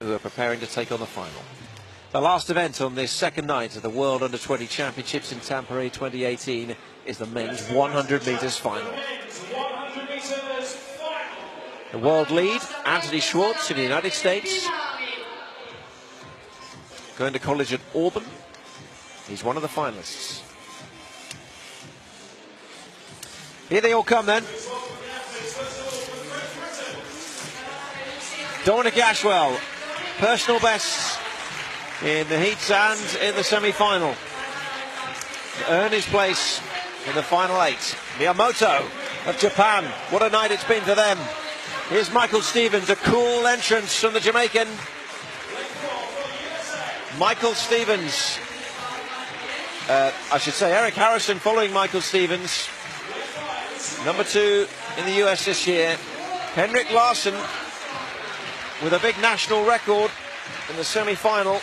who are preparing to take on the final. The last event on this second night of the World Under-20 Championships in Tampere 2018 is the men's 100 metres final. The world lead, Anthony Schwartz in the United States, going to college at Auburn. He's one of the finalists. Here they all come then. Dominic Ashwell, personal bests in the heats and in the semi-final, to earn his place in the final 8. Miyamoto of Japan, what a night it's been for them. Here's Michael Stevens, a cool entrance from the Jamaican. Michael Stevens, I should say Eric Harrison following Michael Stevens, number 2 in the US this year. Henrik Larsson with a big national record in the semi-final.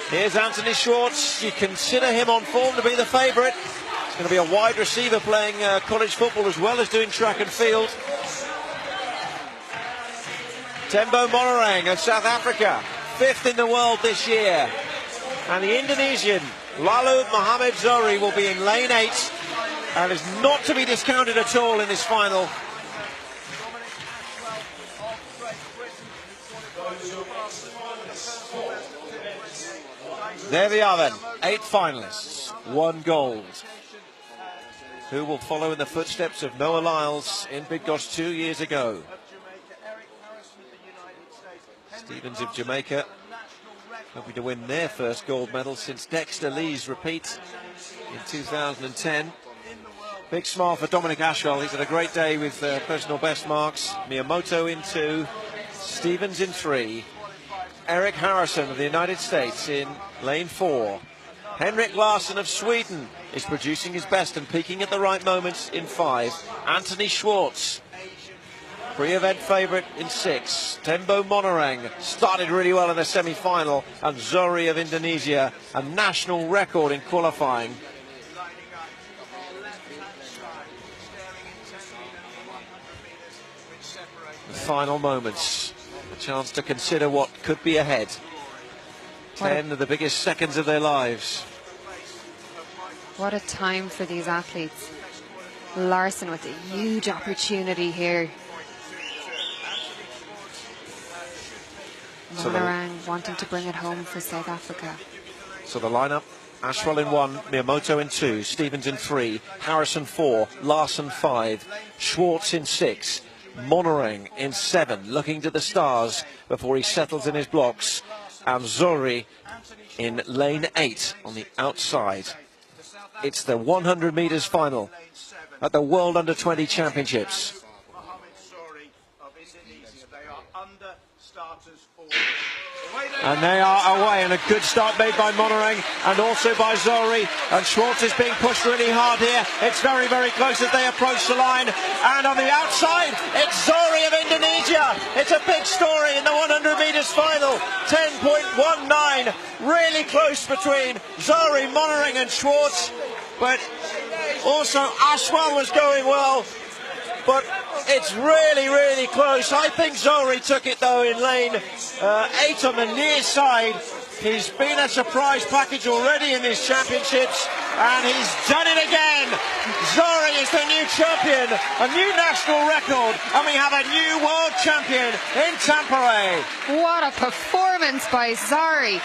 Here's Anthony Schwartz. You consider him on form to be the favourite. He's going to be a wide receiver playing college football as well as doing track and field. Tembo Monorang of South Africa, 5th in the world this year. And the Indonesian Lalu Muhamad Zohri will be in lane 8 and is not to be discounted at all in this final. There they are then, 8 finalists, 1 gold. Who will follow in the footsteps of Noah Lyles in Bydgoszcz 2 years ago? Stevens of Jamaica, hoping to win their first gold medal since Dexter Lee's repeat in 2010. Big smile for Dominic Ashwell. He's had a great day with personal best marks. Miyamoto in 2, Stevens in 3. Eric Harrison of the United States in lane 4. Henrik Larsson of Sweden is producing his best and peaking at the right moments in 5. Anthony Schwartz, pre-event favourite in 6. Tembo Monorang started really well in the semi-final, and Zohri of Indonesia, a national record in qualifying. The final moments, a chance to consider what could be ahead. 10 of the biggest seconds of their lives. What a time for these athletes. Larsson with a huge opportunity here. Monorang wanting to bring it home for South Africa. So the lineup: Ashwell in 1, Miyamoto in 2, Stevens in 3, Harrison 4, Larsson 5, Schwartz in 6, Monorang in 7, looking to the stars before he settles in his blocks, and Zohri in lane 8 on the outside. It's the 100 metres final at the World Under-20 Championships. And they are away, and a good start made by Monorang and also by Zohri, and Schwartz is being pushed really hard here. It's very, very close as they approach the line, and on the outside it's Zohri of Indonesia. It's a big story in the 100 metres final. 10.19, really close between Zohri, Monorang and Schwartz, but also Ashwell was going well. But it's really, really close. I think Zohri took it though in lane 8 on the near side. He's been a surprise package already in these championships, and he's done it again. Zohri is the new champion, a new national record, and we have a new world champion in Tampere. What a performance by Zohri.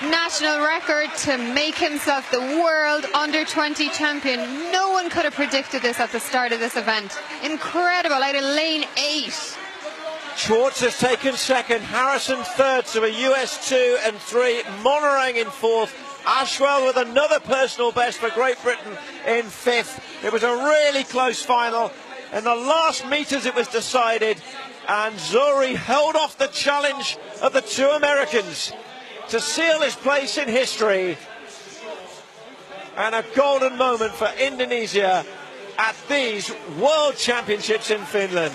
National record to make himself the world under-20 champion. No one could have predicted this at the start of this event. Incredible, out of lane 8. Schwartz has taken 2nd, Harrison 3rd, so a US 2 and 3, Monorang in 4th, Ashwell with another personal best for Great Britain in 5th. It was a really close final. In the last metres it was decided, and Zohri held off the challenge of the 2 Americans to seal his place in history, and a golden moment for Indonesia at these World Championships in Finland.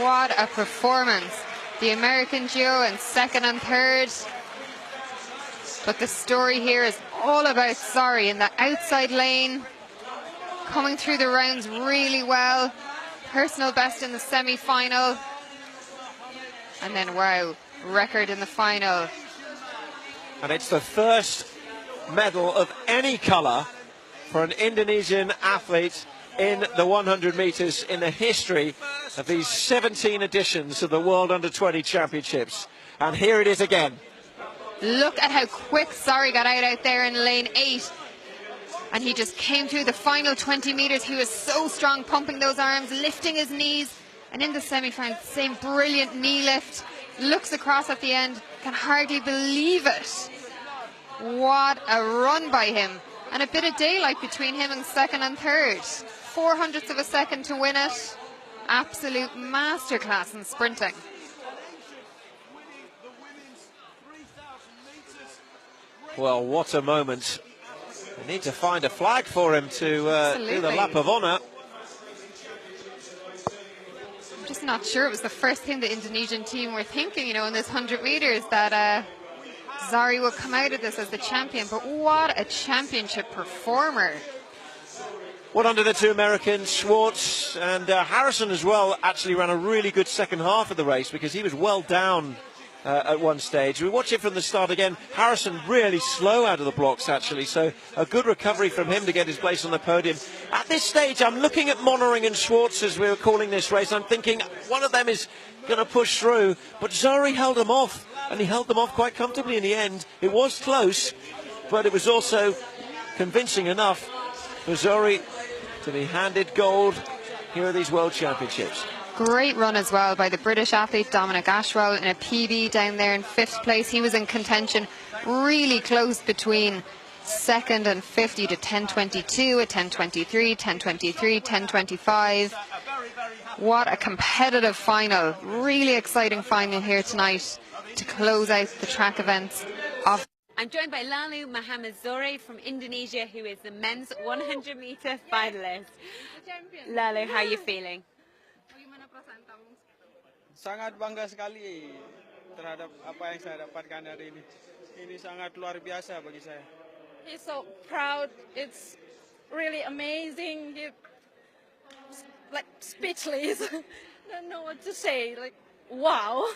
What a performance. The American duo in 2nd and 3rd. But the story here is all about Zohri in the outside lane, coming through the rounds really well. personal best in the semi-final. And then, wow, record in the final. And it's the first medal of any colour for an Indonesian athlete in the 100 metres in the history of these 17 editions of the World Under-20 Championships. And here it is again. Look at how quick Zohri got out there in lane 8. And he just came through the final 20 metres. He was so strong, pumping those arms, lifting his knees. And in the semi-final, same brilliant knee lift. Looks across at the end, can hardly believe it. What a run by him. And a bit of daylight between him and second and third. 0.04 of a second to win it. Absolute masterclass in sprinting. Well, what a moment. They need to find a flag for him to do the lap of honour. I'm just not sure it was the first thing the Indonesian team were thinking, you know, in this 100 metres, that Zohri would come out of this as the champion. But what a championship performer. Well, under the two Americans, Schwartz and Harrison as well, actually ran a really good second half of the race, because he was well down at one stage. We watch it from the start again. Harrison really slow out of the blocks, actually, so a good recovery from him to get his place on the podium. At this stage, I'm looking at Monering and Schwartz as we were calling this race. I'm thinking one of them is going to push through, but Zohri held them off, and he held them off quite comfortably in the end. It was close, but it was also convincing enough for Zohri to be handed gold here at these World Championships. Great run as well by the British athlete Dominic Ashwell in a PB down there in 5th place. He was in contention, really close between second and 50 to 10.22, a 10.23, 10.23, 10.25. What a competitive final. Really exciting final here tonight to close out the track events of. I'm joined by Lalu Muhammad Zohri from Indonesia, who is the men's 100-meter finalist. Lalu, how are you feeling? Sangat bangga sekali terhadap apa yang saya dapatkan hari ini. Ini sangat luar biasa bagi saya. He's so proud. It's really amazing. He's like speechless. Don't know what to say. Like, wow.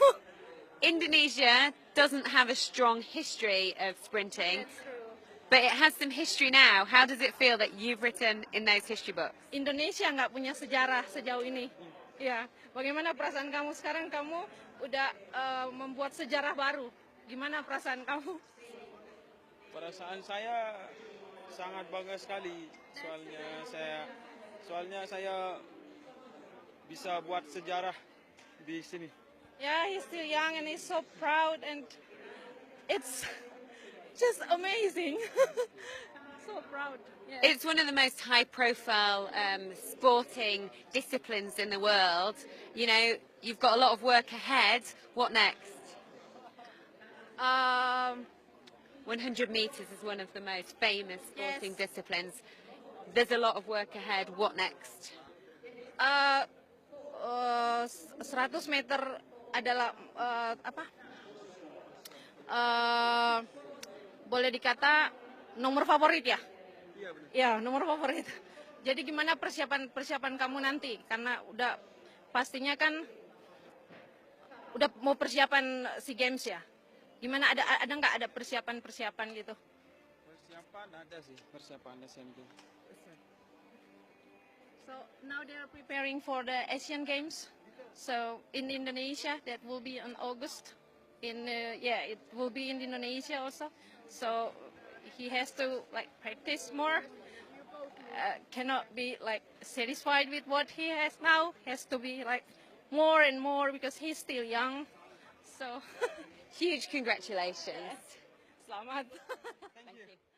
Indonesia doesn't have a strong history of sprinting, That's true. but it has some history now. How does it feel that you've written in those history books? Indonesia nggak punya sejarah sejauh ini. Ya, bagaimana perasaan kamu sekarang? Kamu udah membuat sejarah baru. Gimana perasaan kamu? Perasaan saya sangat bangga sekali. Soalnya saya bisa buat sejarah di sini. Yeah, he's still young and he's so proud, and it's just amazing. So proud. Yeah. It's one of the most high-profile sporting disciplines in the world. You know, you've got a lot of work ahead. What next? 100 meters is one of the most famous sporting disciplines. There's a lot of work ahead. What next? 100 meter adalah boleh dikata nomor favorit ya? Iya benar. Ya, nomor favorit. Jadi gimana persiapan kamu nanti? Karena udah pastinya kan udah mau persiapan SEA Games ya. Gimana, ada nggak ada persiapan gitu? Persiapan ada sih, persiapan Asian Games. So now they are preparing for the Asian Games. So in Indonesia, that will be in August. It will be in Indonesia also. So he has to like practice more. Cannot be like satisfied with what he has now. Has to be like more and more because he's still young. So Huge congratulations. Selamat. Thank you.